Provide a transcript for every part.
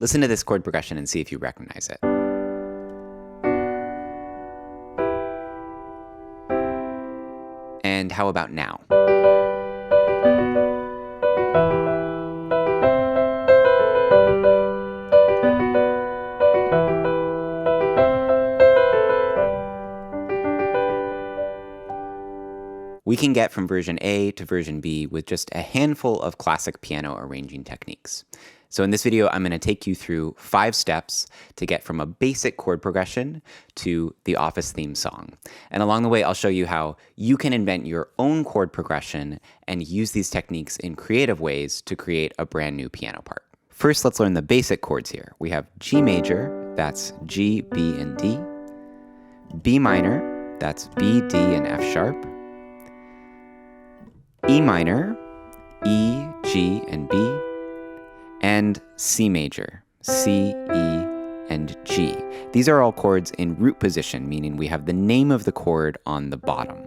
Listen to this chord progression and see if you recognize it. And how about now? We can get from version A to version B with just a handful of classic piano arranging techniques. So in this video, I'm going to take you through 5 steps to get from a basic chord progression to the Office theme song. And along the way, I'll show you how you can invent your own chord progression and use these techniques in creative ways to create a brand new piano part. First, let's learn the basic chords here. We have G major, that's G, B, and D. B minor, that's B, D, and F sharp. E minor, E, G, and B, and C major, C, E, and G. These are all chords in root position, meaning we have the name of the chord on the bottom.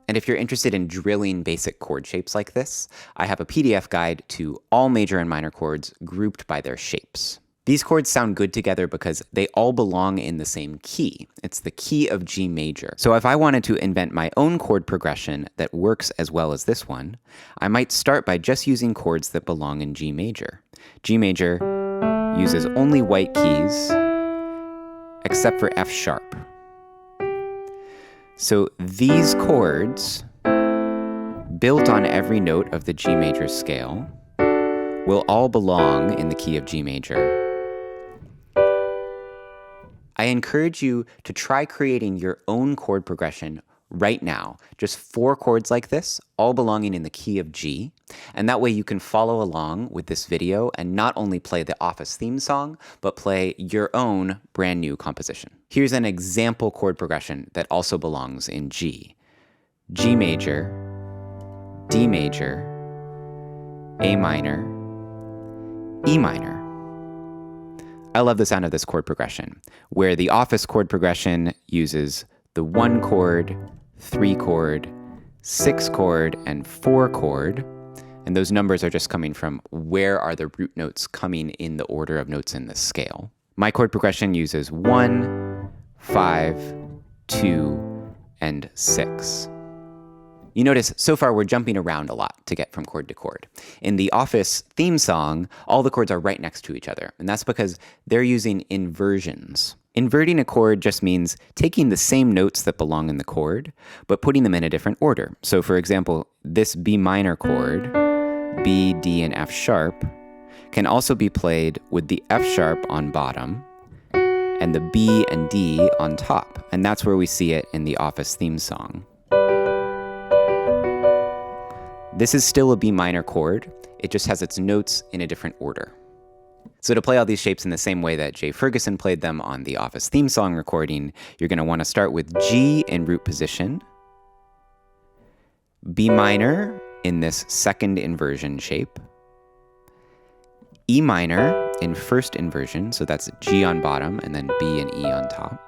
And if you're interested in drilling basic chord shapes like this, I have a PDF guide to all major and minor chords grouped by their shapes. These chords sound good together because they all belong in the same key. It's the key of G major. So if I wanted to invent my own chord progression that works as well as this one, I might start by just using chords that belong in G major. G major uses only white keys, except for F sharp. So these chords, built on every note of the G major scale, will all belong in the key of G major. I encourage you to try creating your own chord progression right now. Just 4 chords like this, all belonging in the key of G. And that way you can follow along with this video and not only play the Office theme song, but play your own brand new composition. Here's an example chord progression that also belongs in G. G major, D major, A minor, E minor. I love the sound of this chord progression, where the Office chord progression uses the 1 chord, 3 chord, 6 chord, and 4 chord. And those numbers are just coming from where are the root notes coming in the order of notes in this scale. My chord progression uses 1, 5, 2, and 6. You notice, so far we're jumping around a lot to get from chord to chord. In the Office theme song, all the chords are right next to each other, and that's because they're using inversions. Inverting a chord just means taking the same notes that belong in the chord, but putting them in a different order. So for example, this B minor chord, B, D, and F sharp, can also be played with the F sharp on bottom and the B and D on top, and that's where we see it in the Office theme song. This is still a B minor chord, it just has its notes in a different order. So to play all these shapes in the same way that Jay Ferguson played them on the Office theme song recording, you're going to want to start with G in root position, B minor in this second inversion shape, E minor in first inversion, so that's G on bottom and then B and E on top,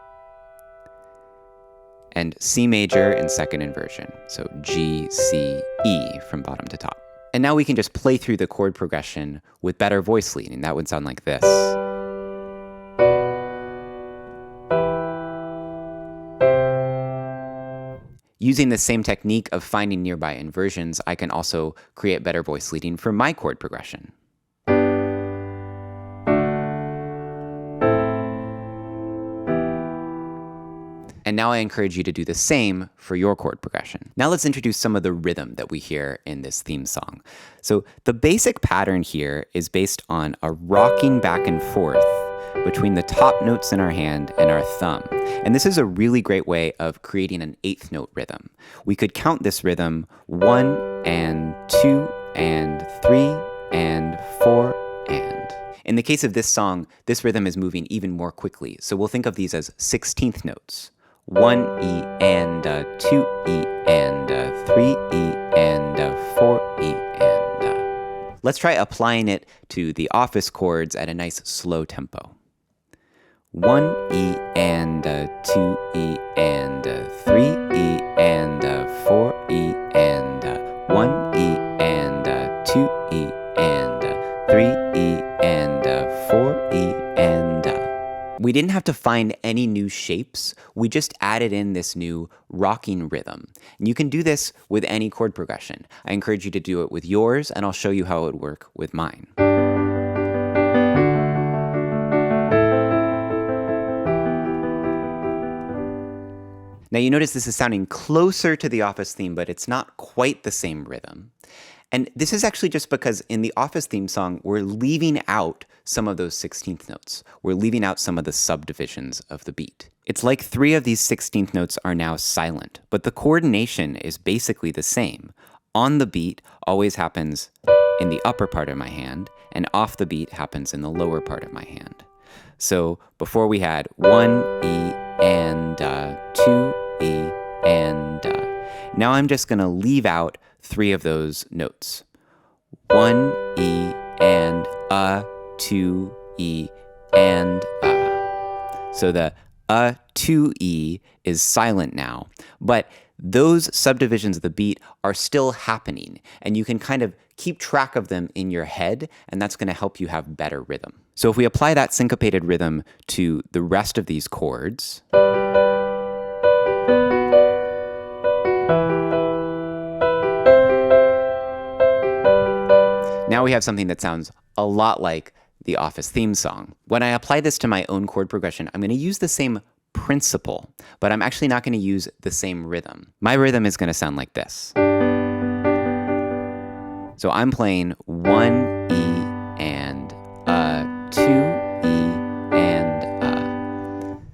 and C major in second inversion, so G, C, E from bottom to top. And now we can just play through the chord progression with better voice leading. That would sound like this. Using the same technique of finding nearby inversions, I can also create better voice leading for my chord progression. And now I encourage you to do the same for your chord progression. Now let's introduce some of the rhythm that we hear in this theme song. So the basic pattern here is based on a rocking back and forth between the top notes in our hand and our thumb. And this is a really great way of creating an 8th note rhythm. We could count this rhythm 1 and 2 and 3 and 4 and. In the case of this song, this rhythm is moving even more quickly. So we'll think of these as 16th notes. 1 E and 2 E and 3 E and 4 E and. Let's try applying it to the Office chords at a nice slow tempo. 1 E and 2 E and 3 E and 4 E and 1 E and 2 E and 3 E and 4 E we didn't have to find any new shapes. We just added in this new rocking rhythm. And you can do this with any chord progression. I encourage you to do it with yours, and I'll show you how it would work with mine. Now you notice this is sounding closer to the Office theme, but it's not quite the same rhythm. And this is actually just because in the Office theme song, we're leaving out some of those 16th notes. We're leaving out some of the subdivisions of the beat. It's like 3 of these 16th notes are now silent, but the coordination is basically the same. On the beat always happens in the upper part of my hand, and off the beat happens in the lower part of my hand. So before we had 1 E and 2 E and now I'm just going to leave out 3 of those notes. 1 E and 2 E and So the 2 E is silent now, but those subdivisions of the beat are still happening, and you can kind of keep track of them in your head, and that's going to help you have better rhythm. So if we apply that syncopated rhythm to the rest of these chords, now we have something that sounds a lot like the Office theme song. When I apply this to my own chord progression, I'm going to use the same principle, but I'm actually not going to use the same rhythm. My rhythm is going to sound like this. So I'm playing 1 E and 2 E and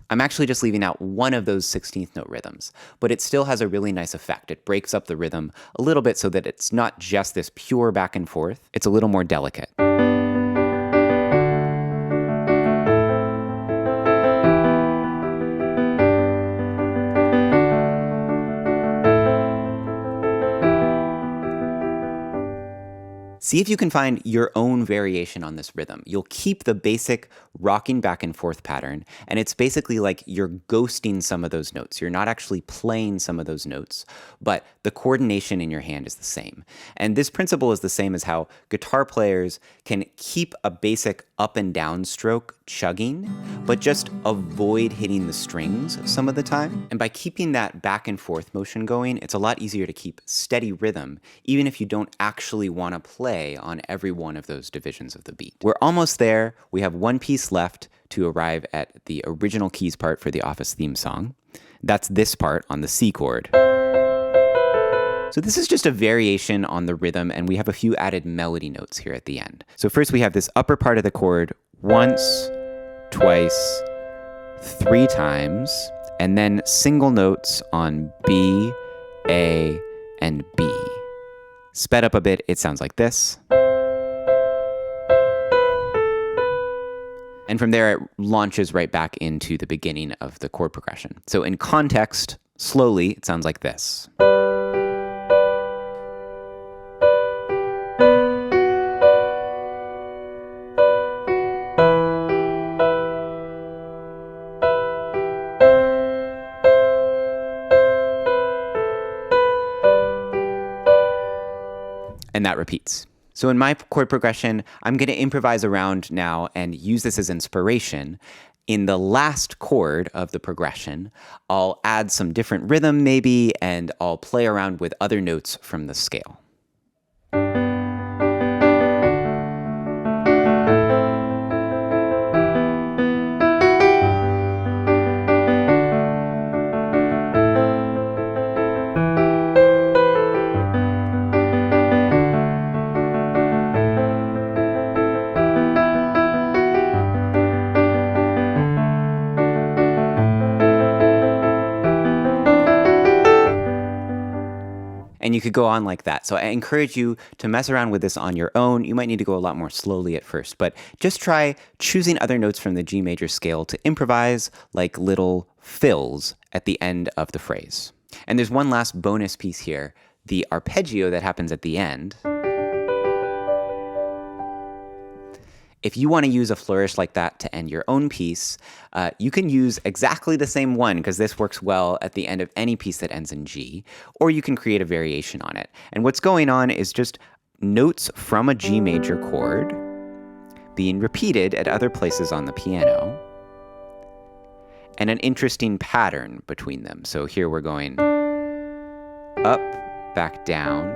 I'm actually just leaving out one of those 16th note rhythms, but it still has a really nice effect. It breaks up the rhythm a little bit so that it's not just this pure back and forth. It's a little more delicate. See if you can find your own variation on this rhythm. You'll keep the basic rocking back and forth pattern, and it's basically like you're ghosting some of those notes. You're not actually playing some of those notes, but the coordination in your hand is the same. And this principle is the same as how guitar players can keep a basic up and down stroke chugging, but just avoid hitting the strings some of the time. And by keeping that back and forth motion going, it's a lot easier to keep steady rhythm, even if you don't actually want to play on every one of those divisions of the beat. We're almost there. We have one piece left to arrive at the original keys part for the Office theme song. That's this part on the C chord. So this is just a variation on the rhythm, and we have a few added melody notes here at the end. So first we have this upper part of the chord once, twice, 3 times, and then single notes on B, A, and B. Sped up a bit, it sounds like this. And from there, it launches right back into the beginning of the chord progression. So in context, slowly, it sounds like this. And that repeats. So in my chord progression, I'm going to improvise around now and use this as inspiration. In the last chord of the progression, I'll add some different rhythm maybe, and I'll play around with other notes from the scale. And you could go on like that. So I encourage you to mess around with this on your own. You might need to go a lot more slowly at first, but just try choosing other notes from the G major scale to improvise like little fills at the end of the phrase. And there's one last bonus piece here, the arpeggio that happens at the end. If you want to use a flourish like that to end your own piece, you can use exactly the same one, because this works well at the end of any piece that ends in G, or you can create a variation on it. And what's going on is just notes from a G major chord being repeated at other places on the piano. and an interesting pattern between them. So here we're going up, back down,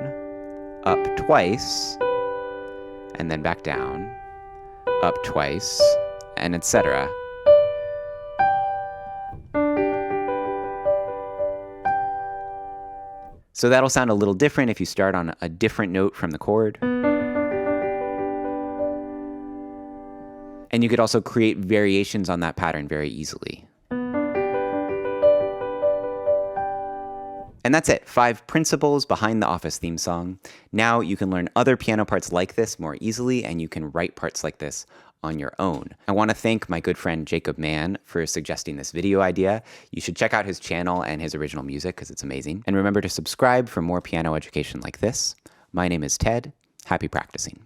up twice, and then back down, up twice, and etc. So that'll sound a little different if you start on a different note from the chord. And you could also create variations on that pattern very easily. And that's it, 5 principles behind the Office theme song. Now you can learn other piano parts like this more easily, and you can write parts like this on your own. I want to thank my good friend Jacob Mann for suggesting this video idea. You should check out his channel and his original music because it's amazing. And remember to subscribe for more piano education like this. My name is Ted. Happy practicing.